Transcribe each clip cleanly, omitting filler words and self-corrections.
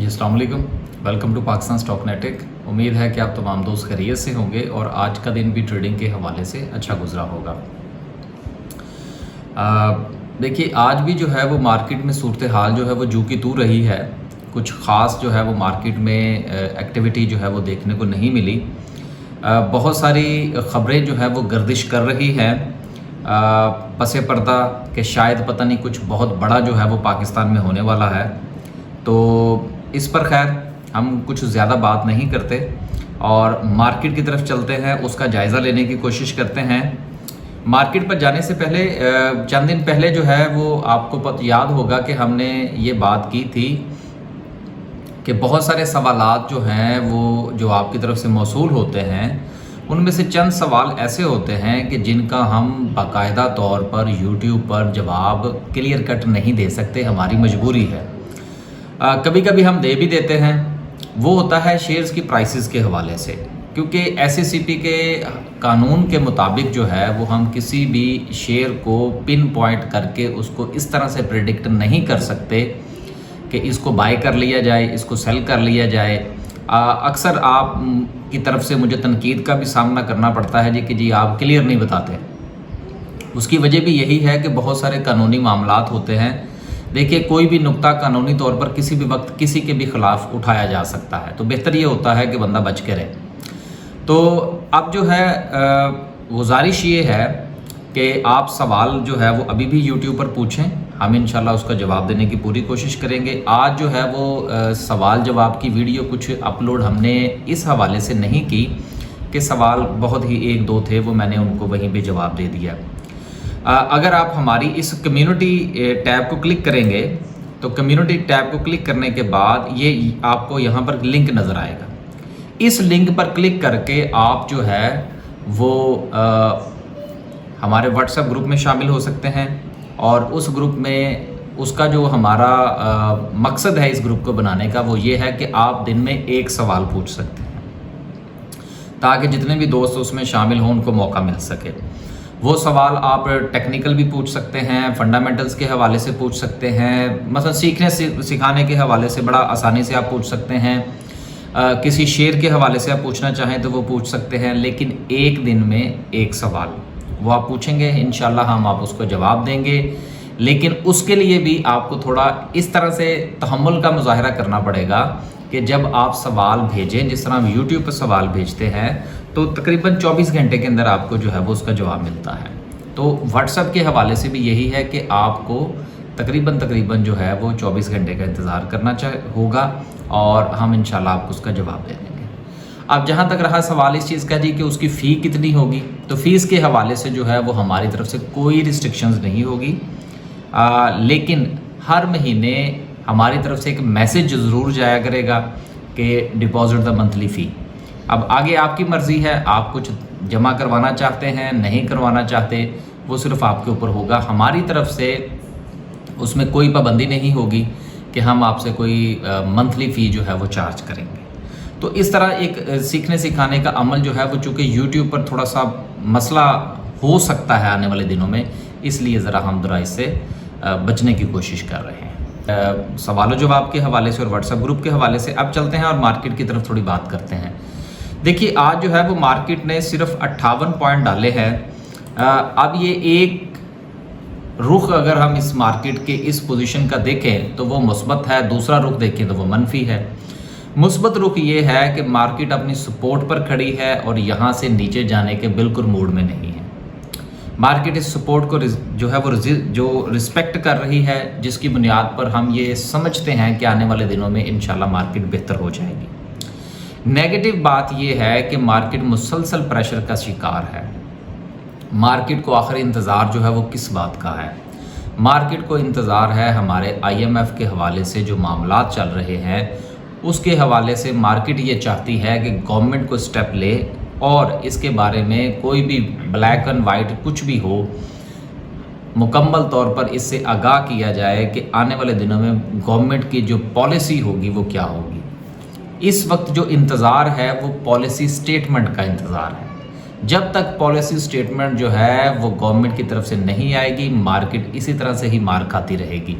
अस्सलाम वालेकुम, welcome to Pakistan स्टॉकनेटिक। उम्मीद है कि आप तमाम दोस्त खैरियत से होंगे और आज का दिन भी ट्रेडिंग के हवाले से अच्छा गुजरा होगा। देखिए, आज भी जो है वो मार्केट में सूरत हाल जो है वो जू की तू रही है। कुछ ख़ास जो है वो मार्केट में एक्टिविटी जो है वो देखने को नहीं मिली। बहुत सारी ख़बरें जो है वो गर्दिश कर रही हैं पसे पर्दा कि शायद पता नहीं कुछ बहुत बड़ा जो है वो पाकिस्तान में होने वाला है। तो इस पर खैर हम कुछ ज़्यादा बात नहीं करते और मार्केट की तरफ चलते हैं, उसका जायज़ा लेने की कोशिश करते हैं। मार्केट पर जाने से पहले चंद दिन पहले जो है वो आपको याद होगा कि हमने ये बात की थी कि बहुत सारे सवालात जो हैं वो जो आपकी तरफ से मौसूल होते हैं, उनमें से चंद सवाल ऐसे होते हैं कि जिनका हम बाकायदा तौर पर यूट्यूब पर जवाब क्लियर कट नहीं दे सकते, हमारी मजबूरी है। कभी कभी हम दे भी देते हैं। वो होता है शेयर्स की प्राइसेस के हवाले से, क्योंकि SECP के कानून के मुताबिक जो है वो हम किसी भी शेयर को पिन पॉइंट करके उसको इस तरह से प्रेडिक्ट नहीं कर सकते कि इसको बाय कर लिया जाए, इसको सेल कर लिया जाए। अक्सर आप की तरफ से मुझे तनकीद का भी सामना करना पड़ता है कि जी आप क्लियर नहीं बताते। उसकी वजह भी यही है कि बहुत सारे कानूनी मामलात होते हैं। देखिए, कोई भी नुक्ता कानूनी तौर पर किसी भी वक्त किसी के भी ख़िलाफ़ उठाया जा सकता है, तो बेहतर ये होता है कि बंदा बच के रहे। तो अब जो है गुजारिश ये है कि आप सवाल जो है वो अभी भी यूट्यूब पर पूछें, हम इंशाल्लाह उसका जवाब देने की पूरी कोशिश करेंगे। आज जो है वो सवाल जवाब की वीडियो कुछ अपलोड हमने इस हवाले से नहीं की कि सवाल बहुत ही एक दो थे, वो मैंने उनको वहीं पे जवाब दे दिया। अगर आप हमारी इस कम्युनिटी टैब को क्लिक करेंगे तो कम्युनिटी टैब को क्लिक करने के बाद ये आपको यहाँ पर लिंक नज़र आएगा। इस लिंक पर क्लिक करके आप जो है वो हमारे व्हाट्सएप ग्रुप में शामिल हो सकते हैं और उस ग्रुप में उसका जो हमारा मकसद है इस ग्रुप को बनाने का वो ये है कि आप दिन में एक सवाल पूछ सकते हैं ताकि जितने भी दोस्त उसमें शामिल हों उनको मौका मिल सके। वो सवाल आप टेक्निकल भी पूछ सकते हैं, फंडामेंटल्स के हवाले से पूछ सकते हैं, मतलब सीखने सिखाने के हवाले से बड़ा आसानी से आप पूछ सकते हैं। किसी शेयर के हवाले से आप पूछना चाहें तो वो पूछ सकते हैं, लेकिन एक दिन में एक सवाल वो आप पूछेंगे, इंशाल्लाह हम आप उसको जवाब देंगे। लेकिन उसके लिए भी आपको थोड़ा इस तरह से तहम्मुल का मुजाहरा करना पड़ेगा कि जब आप सवाल भेजें, जिस तरह हम यूट्यूब पर सवाल भेजते हैं तो तकरीबन 24 घंटे के अंदर आपको जो है वो उसका जवाब मिलता है। तो व्हाट्सएप के हवाले से भी यही है कि आपको तकरीबन जो है वो 24 घंटे का इंतज़ार करना होगा और हम इंशाल्लाह आपको उसका जवाब दे देंगे। अब जहाँ तक रहा सवाल इस चीज़ का जी कि उसकी फ़ी कितनी होगी, तो फ़ीस के हवाले से जो है वो हमारी तरफ से कोई रिस्ट्रिक्शंस नहीं होगी, लेकिन हर महीने हमारी तरफ से एक मैसेज ज़रूर जाया करेगा कि डिपॉजिट द मंथली फ़ी। अब आगे आपकी मर्ज़ी है, आप कुछ जमा करवाना चाहते हैं, नहीं करवाना चाहते, वो सिर्फ़ आपके ऊपर होगा। हमारी तरफ से उसमें कोई पाबंदी नहीं होगी कि हम आपसे कोई मंथली फ़ी जो है वो चार्ज करेंगे। तो इस तरह एक सीखने सिखाने का अमल जो है वो चूँकि यूट्यूब पर थोड़ा सा मसला हो सकता है आने वाले दिनों में, इसलिए ज़रा हम ज़रा इससे बचने की कोशिश कर रहे हैं। सवालों जवाब के हवाले से और व्हाट्सएप ग्रुप के हवाले से अब चलते हैं और मार्केट की तरफ थोड़ी बात करते हैं। देखिए, आज जो है वो मार्केट ने सिर्फ 58 पॉइंट डाले हैं। अब ये एक रुख अगर हम इस मार्केट के इस पोजीशन का देखें तो वो मुस्बत है, दूसरा रुख देखें तो वो मनफी है। मुस्बत रुख ये है कि मार्केट अपनी सपोर्ट पर खड़ी है और यहाँ से नीचे जाने के बिल्कुल मूड में नहीं है। मार्केट इस सपोर्ट को जो है वो जो रिस्पेक्ट कर रही है, जिसकी बुनियाद पर हम ये समझते हैं कि आने वाले दिनों में इंशाल्लाह मार्केट बेहतर हो जाएगी। नेगेटिव बात ये है कि मार्केट मुसलसल प्रेशर का शिकार है। मार्केट को आखिर इंतज़ार जो है वो किस बात का है? मार्केट को इंतज़ार है हमारे IMF के हवाले से जो मामलात चल रहे हैं उसके हवाले से। मार्केट ये चाहती है कि गवर्नमेंट को स्टेप ले और इसके बारे में कोई भी ब्लैक एंड वाइट कुछ भी हो, मुकम्मल तौर पर इससे आगाह किया जाए कि आने वाले दिनों में गवर्नमेंट की जो पॉलिसी होगी वो क्या होगी। इस वक्त जो इंतज़ार है वो पॉलिसी स्टेटमेंट का इंतज़ार है। जब तक पॉलिसी स्टेटमेंट जो है वो गवर्नमेंट की तरफ से नहीं आएगी, मार्केट इसी तरह से ही मार खाती रहेगी।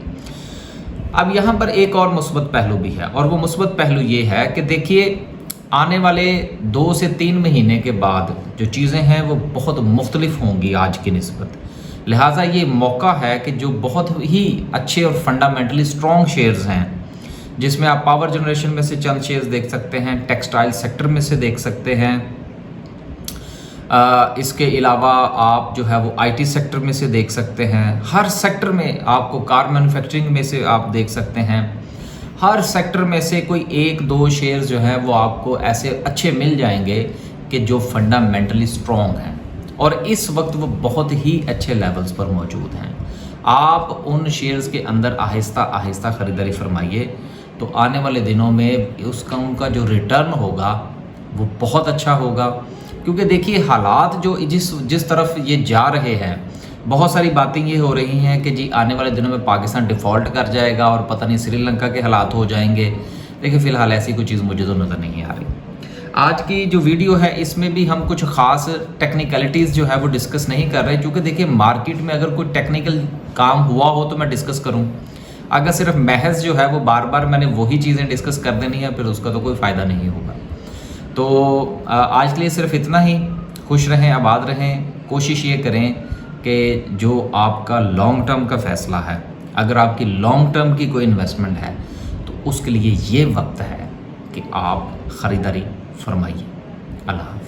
अब यहाँ पर एक और मुस्बत पहलू भी है, और वो मुस्बत पहलू ये है कि देखिए आने वाले 2 से 3 महीने के बाद जो चीज़ें हैं वो बहुत मुख्तलिफ होंगी आज की निस्बत। लिहाजा ये मौका है कि जो बहुत ही अच्छे और फंडामेंटली स्ट्रॉन्ग शेयर्स हैं, जिसमें आप पावर जनरेशन में से चंद शेयर्स देख सकते हैं, टेक्सटाइल सेक्टर में से देख सकते हैं, इसके अलावा आप जो है वो आईटी सेक्टर में से देख सकते हैं, हर सेक्टर में आपको कार मैन्युफैक्चरिंग में से आप देख सकते हैं, हर सेक्टर में से कोई 1-2 शेयर्स जो हैं वो आपको ऐसे अच्छे मिल जाएंगे कि जो फंडामेंटली स्ट्रॉन्ग हैं और इस वक्त वो बहुत ही अच्छे लेवल्स पर मौजूद हैं। आप उन शेयर्स के अंदर आहिस्ता आहिस्ता ख़रीदारी फरमाइए, तो आने वाले दिनों में उनका जो रिटर्न होगा वो बहुत अच्छा होगा। क्योंकि देखिए हालात जो जिस तरफ ये जा रहे हैं, बहुत सारी बातें ये हो रही हैं कि जी आने वाले दिनों में पाकिस्तान डिफ़ॉल्ट कर जाएगा और पता नहीं श्रीलंका के हालात हो जाएंगे। देखिए फ़िलहाल ऐसी कोई चीज़ मुझे तो नज़र नहीं आ रही। आज की जो वीडियो है इसमें भी हम कुछ ख़ास टेक्निकलिटीज़ जो है वो डिस्कस नहीं कर रहे, क्योंकि देखिए मार्केट में अगर कोई टेक्निकल काम हुआ हो तो मैं डिस्कस करूँ। अगर सिर्फ महज जो है वो बार बार मैंने वही चीज़ें डिस्कस कर देनी है, फिर उसका तो कोई फ़ायदा नहीं होगा। तो आज के लिए सिर्फ इतना ही। खुश रहें, आबाद रहें। कोशिश ये करें कि जो आपका लॉन्ग टर्म का फ़ैसला है, अगर आपकी लॉन्ग टर्म की कोई इन्वेस्टमेंट है तो उसके लिए ये वक्त है कि आप ख़रीदारी फरमाइए। अल्लाह हाफ़िज़।